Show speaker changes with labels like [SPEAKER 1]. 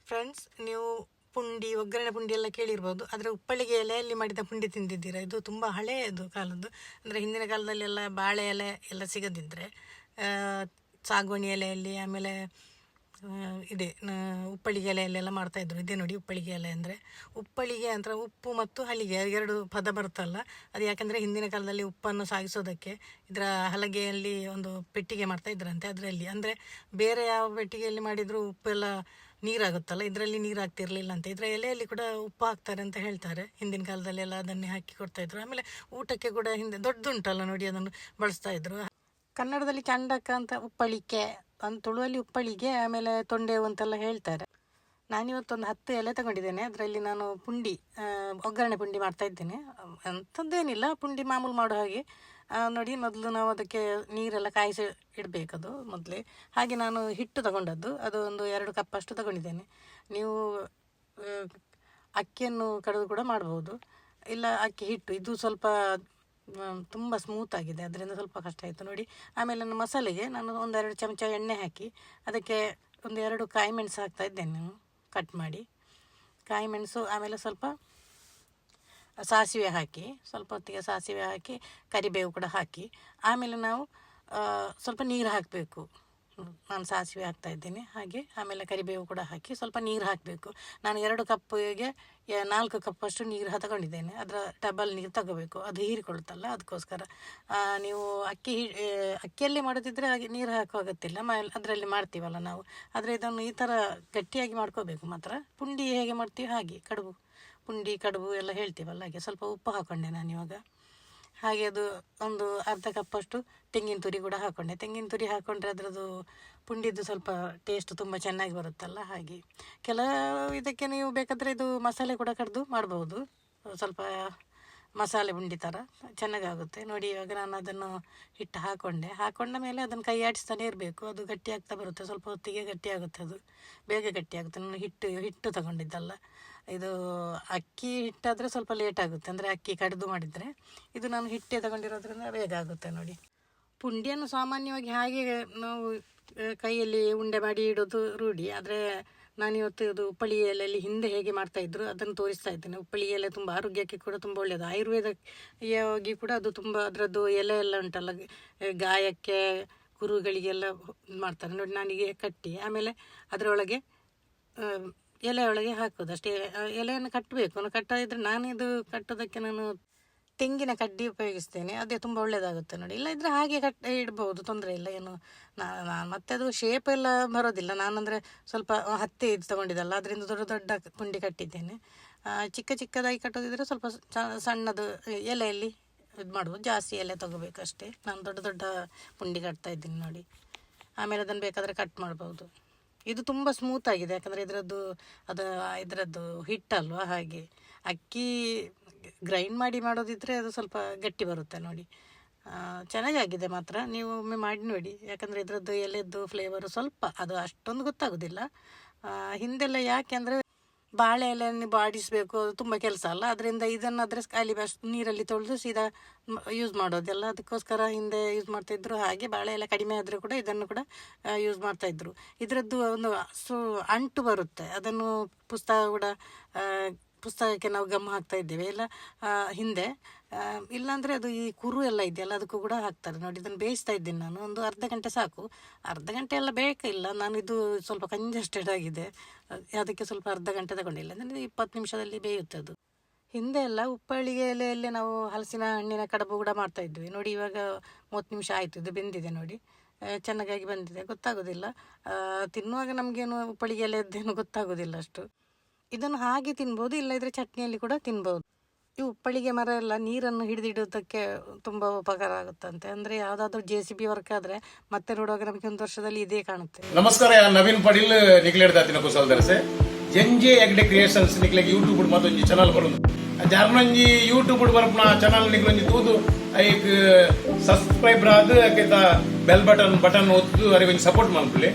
[SPEAKER 1] Friends, ನೀವು ಪುಂಡಿ, ಒಗ್ಗರಣೆ ಪುಂಡಿ ಎಲ್ಲ ಕೇಳಿರ್ಬೋದು. ಆದರೆ ಉಪ್ಪಳಿಗೆ ಎಲೆಯಲ್ಲಿ ಮಾಡಿದ ಪುಂಡಿ ತಿಂದಿದ್ದೀರಾ? ಇದು ತುಂಬ ಹಳೆಯದು ಕಾಲದ್ದು. ಅಂದರೆ ಹಿಂದಿನ ಕಾಲದಲ್ಲೆಲ್ಲ ಬಾಳೆ ಎಲೆ ಎಲ್ಲ ಸಿಗದಿದ್ದರೆ ಸಾಗುವಾನಿ ಎಲೆಯಲ್ಲಿ, ಆಮೇಲೆ ಉಪ್ಪಳಿಗೆ ಎಲೆಯಲ್ಲೆಲ್ಲ ಮಾಡ್ತಾಯಿದ್ರು. ಇದೇ ನೋಡಿ ಉಪ್ಪಳಿಗೆ ಎಲೆ ಅಂದರೆ. ಉಪ್ಪಳಿಗೆ ಅಂತ ಉಪ್ಪು ಮತ್ತು ಹಲಿಗೆ ಎರಡು ಪದ ಬರುತ್ತಲ್ಲ, ಅದು ಯಾಕೆಂದರೆ ಹಿಂದಿನ ಕಾಲದಲ್ಲಿ ಉಪ್ಪನ್ನು ಸಾಗಿಸೋದಕ್ಕೆ ಇದರ ಹಲಗೆಯಲ್ಲಿ ಒಂದು ಪೆಟ್ಟಿಗೆ ಮಾಡ್ತಾಯಿದ್ರಂತೆ. ಅದರಲ್ಲಿ ಅಂದರೆ ಬೇರೆ ಯಾವ ಪೆಟ್ಟಿಗೆಯಲ್ಲಿ ಮಾಡಿದರೂ ಉಪ್ಪೆಲ್ಲ ನೀರಾಗುತ್ತಲ್ಲ, ಇದರಲ್ಲಿ ನೀರು ಹಾಕ್ತಿರ್ಲಿಲ್ಲ ಅಂತ. ಇದರ ಎಲೆಯಲ್ಲಿ ಕೂಡ ಉಪ್ಪು ಹಾಕ್ತಾರೆ ಅಂತ ಹೇಳ್ತಾರೆ. ಹಿಂದಿನ ಕಾಲದಲ್ಲೆಲ್ಲ ಅದನ್ನೇ ಹಾಕಿ ಕೊಡ್ತಾಯಿದ್ರು. ಆಮೇಲೆ ಊಟಕ್ಕೆ ಕೂಡ ಹಿಂದೆ ದೊಡ್ಡದುಂಟಲ್ಲ ನೋಡಿ, ಅದನ್ನು ಬಳಸ್ತಾಯಿದ್ರು. ಕನ್ನಡದಲ್ಲಿ ಚಂಡಕ್ಕ ಅಂತ ಉಪ್ಪಳಿಕೆ, ಒಂದು ತುಳುವಲ್ಲಿ ಉಪ್ಪಳಿಗೆ, ಆಮೇಲೆ ತೊಂಡೆವು ಅಂತೆಲ್ಲ ಹೇಳ್ತಾರೆ. ನಾನಿವತ್ತೊಂದು 10 ಎಲೆ ತಗೊಂಡಿದ್ದೇನೆ. ಅದರಲ್ಲಿ ನಾನು ಪುಂಡಿ, ಒಗ್ಗರಣೆ ಪುಂಡಿ ಮಾಡ್ತಾಯಿದ್ದೇನೆ. ಅಂಥದ್ದೇನಿಲ್ಲ, ಪುಂಡಿ ಮಾಮೂಲು ಮಾಡೋ ಹಾಗೆ. ನೋಡಿ, ಮೊದಲು ನಾವು ಅದಕ್ಕೆ ನೀರೆಲ್ಲ ಕಾಯಿಸಿ ಇಡಬೇಕದು ಮೊದಲೇ. ಹಾಗೆ ನಾನು ಹಿಟ್ಟು ತಗೊಂಡದ್ದು, ಅದು ಒಂದು 2 ಕಪ್ ಅಷ್ಟು ತಗೊಂಡಿದ್ದೇನೆ. ನೀವು ಅಕ್ಕಿಯನ್ನು ಕಡಿದು ಕೂಡ ಮಾಡ್ಬೋದು, ಇಲ್ಲ ಅಕ್ಕಿ ಹಿಟ್ಟು. ಇದು ಸ್ವಲ್ಪ ತುಂಬ ಸ್ಮೂತ್ ಆಗಿದೆ, ಅದರಿಂದ ಸ್ವಲ್ಪ ಕಷ್ಟ ಆಯಿತು ನೋಡಿ. ಆಮೇಲೆ ನಾನು ಮಸಾಲೆಗೆ ನಾನು 1-2 ಚಮಚ ಎಣ್ಣೆ ಹಾಕಿ ಅದಕ್ಕೆ 1-2 ಕಾಯಿ ಮೆಣಸು ಹಾಕ್ತಾ ಇದ್ದೇನೆ ನಾನು ಕಟ್ ಮಾಡಿ. ಕಾಯಿ ಮೆಣಸು, ಆಮೇಲೆ ಸ್ವಲ್ಪ ಸಾಸಿವೆ ಹಾಕಿ, ಸ್ವಲ್ಪ ಹೊತ್ತಿಗೆ ಸಾಸಿವೆ ಹಾಕಿ ಕರಿಬೇವು ಕೂಡ ಹಾಕಿ, ಆಮೇಲೆ ನಾವು ಸ್ವಲ್ಪ ನೀರು ಹಾಕಬೇಕು. ನಾನು ಸಾಸಿವೆ ಹಾಕ್ತಾ ಇದ್ದೇನೆ ಹಾಗೆ, ಆಮೇಲೆ ಕರಿಬೇವು ಕೂಡ ಹಾಕಿ ಸ್ವಲ್ಪ ನೀರು ಹಾಕಬೇಕು. ನಾನು 2 ಕಪ್ಪಿಗೆ 4 ಕಪ್ ಅಷ್ಟು ನೀರು ತಗೊಂಡಿದ್ದೇನೆ. ಅದರ ಡಬಲ್ ನೀರು ತಗೋಬೇಕು, ಅದು ಹೀರಿಕೊಳ್ಳುತ್ತಲ್ಲ, ಅದಕ್ಕೋಸ್ಕರ. ನೀವು ಅಕ್ಕಿಯಲ್ಲಿ ಮಾಡೋದಿದ್ದರೆ ಹಾಗೆ ನೀರು ಹಾಕುವಾಗತ್ತಿಲ್ಲ, ಅದರಲ್ಲಿ ಮಾಡ್ತೀವಲ್ಲ ನಾವು. ಆದರೆ ಇದನ್ನು ಈ ಥರ ಗಟ್ಟಿಯಾಗಿ ಮಾಡ್ಕೋಬೇಕು ಮಾತ್ರ. ಪುಂಡಿ ಹೇಗೆ ಮಾಡ್ತೀವಿ ಹಾಗೆ, ಪುಂಡಿ ಕಡುಬು ಎಲ್ಲ ಹೇಳ್ತೀವಲ್ಲ ಹಾಗೆ. ಸ್ವಲ್ಪ ಉಪ್ಪು ಹಾಕ್ಕೊಂಡೆ ನಾನು ಇವಾಗ. ಹಾಗೆ ಅದು ಒಂದು ಅರ್ಧ ಕಪ್ಪಷ್ಟು ತೆಂಗಿನ ತುರಿ ಕೂಡ ಹಾಕ್ಕೊಂಡೆ. ತೆಂಗಿನ ತುರಿ ಹಾಕ್ಕೊಂಡ್ರೆ ಅದರದ್ದು ಪುಂಡಿದ್ದು ಸ್ವಲ್ಪ ಟೇಸ್ಟ್ ತುಂಬ ಚೆನ್ನಾಗಿ ಬರುತ್ತಲ್ಲ ಹಾಗೆ. ಕೆಲವು ಇದಕ್ಕೆ ನೀವು ಬೇಕಾದರೆ ಇದು ಮಸಾಲೆ ಕೂಡ ಕಡಿದು ಮಾಡ್ಬೋದು, ಸ್ವಲ್ಪ ಮಸಾಲೆ ಪುಂಡಿ ಥರ ಚೆನ್ನಾಗಾಗುತ್ತೆ ನೋಡಿ. ಇವಾಗ ನಾನು ಅದನ್ನು ಹಿಟ್ಟು ಹಾಕೊಂಡ ಮೇಲೆ ಅದನ್ನು ಕೈ ಆಡಿಸ್ತಾನೆ ಇರಬೇಕು. ಅದು ಗಟ್ಟಿ ಆಗ್ತಾ ಬರುತ್ತೆ, ಸ್ವಲ್ಪ ಹೊತ್ತಿಗೆ ಗಟ್ಟಿ ಆಗುತ್ತೆ, ಅದು ಬೇಗ ಗಟ್ಟಿ ಆಗುತ್ತೆ. ನಾನು ಹಿಟ್ಟು ತಗೊಂಡಿದ್ದಲ್ಲ, ಇದು ಅಕ್ಕಿ ಹಿಟ್ಟಾದರೆ ಸ್ವಲ್ಪ ಲೇಟ್ ಆಗುತ್ತೆ, ಅಂದರೆ ಅಕ್ಕಿ ಕಡಿದು ಮಾಡಿದರೆ. ಇದು ನಾನು ಹಿಟ್ಟೆ ತಗೊಂಡಿರೋದ್ರಿಂದ ಬೇಗ ಆಗುತ್ತೆ ನೋಡಿ. ಪುಂಡಿಯನ್ನು ಸಾಮಾನ್ಯವಾಗಿ ಹಾಗೆ ನಾವು ಕೈಯಲ್ಲಿ ಉಂಡೆ ಮಾಡಿ ಇಡೋದು ರೂಢಿ. ಆದರೆ ನಾನಿವತ್ತು ಇದು ಉಪ್ಪಳಿ ಎಲೆಯಲ್ಲಿ ಹಿಂದೆ ಹೇಗೆ ಮಾಡ್ತಾಯಿದ್ರು ಅದನ್ನು ತೋರಿಸ್ತಾ ಇದ್ದೇನೆ. ಉಪ್ಪಳಿ ಎಲೆ ತುಂಬ ಆರೋಗ್ಯಕ್ಕೆ ಕೂಡ ತುಂಬ ಒಳ್ಳೆಯದು. ಆಯುರ್ವೇದವಾಗಿ ಕೂಡ ಅದು ತುಂಬ, ಅದರದ್ದು ಎಲೆ ಎಲ್ಲ ಉಂಟಲ್ಲ, ಗಾಯಕ್ಕೆ ಕುರುಗಳಿಗೆಲ್ಲ ಮಾಡ್ತಾರೆ ನೋಡಿ. ನಾನೀಗ ಕಟ್ಟಿ ಆಮೇಲೆ ಅದರೊಳಗೆ ಎಲೆಯೊಳಗೆ ಹಾಕೋದು ಅಷ್ಟೇ. ಎಲೆಯನ್ನು ಕಟ್ಟಬೇಕು, ಕಟ್ಟದಿದ್ರೆ ನಾನಿದು ಕಟ್ಟೋದಕ್ಕೆ ನಾನು ತೆಂಗಿನ ಕಡ್ಡಿ ಉಪಯೋಗಿಸ್ತೇನೆ, ಅದೇ ತುಂಬ ಒಳ್ಳೆಯದಾಗುತ್ತೆ ನೋಡಿ. ಇಲ್ಲ ಇದ್ರೆ ಹಾಗೆ ಇಡ್ಬೋದು, ತೊಂದರೆ ಇಲ್ಲ ಏನು. ಮತ್ತೆ ಅದು ಶೇಪ್ ಎಲ್ಲ ಬರೋದಿಲ್ಲ. ನಾನಂದರೆ ಸ್ವಲ್ಪ ಹತ್ತಿ ಇದು ತೊಗೊಂಡಿದ್ದಲ್ಲ, ಅದರಿಂದ ದೊಡ್ಡ ಪುಂಡಿ ಕಟ್ಟಿದ್ದೇನೆ. ಚಿಕ್ಕದಾಗಿ ಕಟ್ಟೋದಿದ್ರೆ ಸ್ವಲ್ಪ ಸಣ್ಣದು ಎಲೆಯಲ್ಲಿ ಇದು ಮಾಡ್ಬೋದು. ಜಾಸ್ತಿ ಎಲೆ ತೊಗೋಬೇಕು ಅಷ್ಟೇ. ನಾನು ದೊಡ್ಡ ಪುಂಡಿ ಕಟ್ತಾ ಇದ್ದೀನಿ ನೋಡಿ. ಆಮೇಲೆ ಅದನ್ನು ಬೇಕಾದರೆ ಕಟ್ ಮಾಡ್ಬೋದು. ಇದು ತುಂಬ ಸ್ಮೂತ್ ಆಗಿದೆ, ಯಾಕಂದರೆ ಇದರದ್ದು ಹಿಟ್ಟಲ್ವ ಹಾಗೆ. ಅಕ್ಕಿ ಗ್ರೈಂಡ್ ಮಾಡಿ ಮಾಡೋದಿದ್ರೆ ಅದು ಸ್ವಲ್ಪ ಗಟ್ಟಿ ಬರುತ್ತೆ ನೋಡಿ. ಚೆನ್ನಾಗಾಗಿದೆ ಮಾತ್ರ, ನೀವು ಒಮ್ಮೆ ಮಾಡಿ ನೋಡಿ. ಯಾಕಂದರೆ ಇದರದ್ದು ಎಲೆದ್ದು ಫ್ಲೇವರು ಸ್ವಲ್ಪ ಅದು ಅಷ್ಟೊಂದು ಗೊತ್ತಾಗೋದಿಲ್ಲ. ಹಿಂದೆಲ್ಲ ಯಾಕೆ ಅಂದರೆ ಬಾಳೆ ಎಲೆಯನ್ನು ಬಾಡಿಸಬೇಕು, ಅದು ತುಂಬ ಕೆಲಸ ಅಲ್ಲ. ಅದರಿಂದ ಇದನ್ನಾದರೆ ಖಾಲಿ ನೀರಲ್ಲಿ ತೊಳೆದು ಸೀದಾ ಯೂಸ್ ಮಾಡೋದೆಲ್ಲ, ಅದಕ್ಕೋಸ್ಕರ ಹಿಂದೆ ಯೂಸ್ ಮಾಡ್ತಾಯಿದ್ರು. ಹಾಗೆ ಬಾಳೆ ಎಲೆ ಕಡಿಮೆ ಆದರೂ ಕೂಡ ಇದನ್ನು ಕೂಡ ಯೂಸ್ ಮಾಡ್ತಾಯಿದ್ರು. ಇದರದ್ದು ಒಂದು ಅಂಟು ಬರುತ್ತೆ, ಅದನ್ನು ಪುಸ್ತಕಕ್ಕೆ ನಾವು ಗಮ್ ಹಾಕ್ತಾ ಇದ್ದೇವೆ ಇಲ್ಲ ಹಿಂದೆ. ಇಲ್ಲಾಂದರೆ ಅದು ಈ ಕುರು ಎಲ್ಲ ಇದೆಯಲ್ಲ ಅದಕ್ಕೂ ಕೂಡ ಹಾಕ್ತಾರೆ ನೋಡಿ. ಇದನ್ನು ಬೇಯಿಸ್ತಾ ಇದ್ದೀನಿ ನಾನು, ಒಂದು ಅರ್ಧ ಗಂಟೆ ಸಾಕು. ಅರ್ಧ ಗಂಟೆ ಎಲ್ಲ ಬೇಕಿಲ್ಲ, ನಾನು ಇದು ಸ್ವಲ್ಪ ಕಂಜೆಸ್ಟೆಡ್ ಆಗಿದೆ, ಅದಕ್ಕೆ ಸ್ವಲ್ಪ ಅರ್ಧ ಗಂಟೆ ತಗೊಂಡಿಲ್ಲ, ಅಂದರೆ 20 ನಿಮಿಷದಲ್ಲಿ ಬೇಯುತ್ತೆ ಅದು. ಹಿಂದೆ ಎಲ್ಲ ಉಪ್ಪಳಿಗೆ ಎಲೆಯಲ್ಲೇ ನಾವು ಹಲಸಿನ ಹಣ್ಣಿನ ಕಡುಬು ಕೂಡ ಮಾಡ್ತಾ ಇದ್ವಿ ನೋಡಿ. ಇವಾಗ 30 ನಿಮಿಷ ಆಯಿತು, ಇದು ಬೆಂದಿದೆ ನೋಡಿ, ಚೆನ್ನಾಗಿ ಬಂದಿದೆ. ಗೊತ್ತಾಗೋದಿಲ್ಲ ತಿನ್ನುವಾಗ, ನಮಗೇನು ಉಪ್ಪಳಿಗೆ ಎಲೆಯದ್ದೇನು ಗೊತ್ತಾಗೋದಿಲ್ಲ ಅಷ್ಟು. ಇದನ್ನು ಹಾಗೆ ತಿನ್ಬೋದು, ಇಲ್ಲದಿದ್ದರೆ ಚಟ್ನಿಯಲ್ಲಿ ಕೂಡ ತಿನ್ಬೋದು. ಈ ಉಪ್ಪಳಿಗೆ ಮರ ಎಲ್ಲ ನೀರನ್ನು ಹಿಡಿದಿಡೋದಕ್ಕೆ ತುಂಬ ಉಪಕಾರ ಆಗುತ್ತಂತೆ. ಅಂದರೆ ಯಾವುದಾದ್ರೂ JCB ವರ್ಕ್ ಆದರೆ ಮತ್ತೆ ನೋಡುವಾಗ ನಮಗೆ 1 ವರ್ಷದಲ್ಲಿ ಇದೇ ಕಾಣುತ್ತೆ.
[SPEAKER 2] ನಮಸ್ಕಾರ, ನವೀನ್ ಪಾಟೀಲ್ ನಿಕ್ಲೇಡ್ದಾತಿನ ಕುಸಲ್ದರ್ಸೆ ಜಂಜೆ ಎಗ್ಡೆ ಕ್ರಿಯೇಷನ್ಸ್ ನಿಕ್ಲೆಗೆ ಯೂಟ್ಯೂಬ್ ಮತ್ತೊಂದು ಚಾನಲ್ ಬರೋದು. ಜಾರ್ನಂಜಿ ಯೂಟ್ಯೂಬ್ ಬರ್ಪನ ಚಾನಲ್ ನಿಕ್ಲೊಂಜಿ ತೂದು ಐಕ್ ಸಬ್ಸ್ಕ್ರೈಬರ್ ಆದ ಬೆಲ್ ಬಟನ್ ಒತ್ತು ಅವರಿಗೆ ಸಪೋರ್ಟ್ ಮಾಡ್ಕೊಳ್ಳಿ.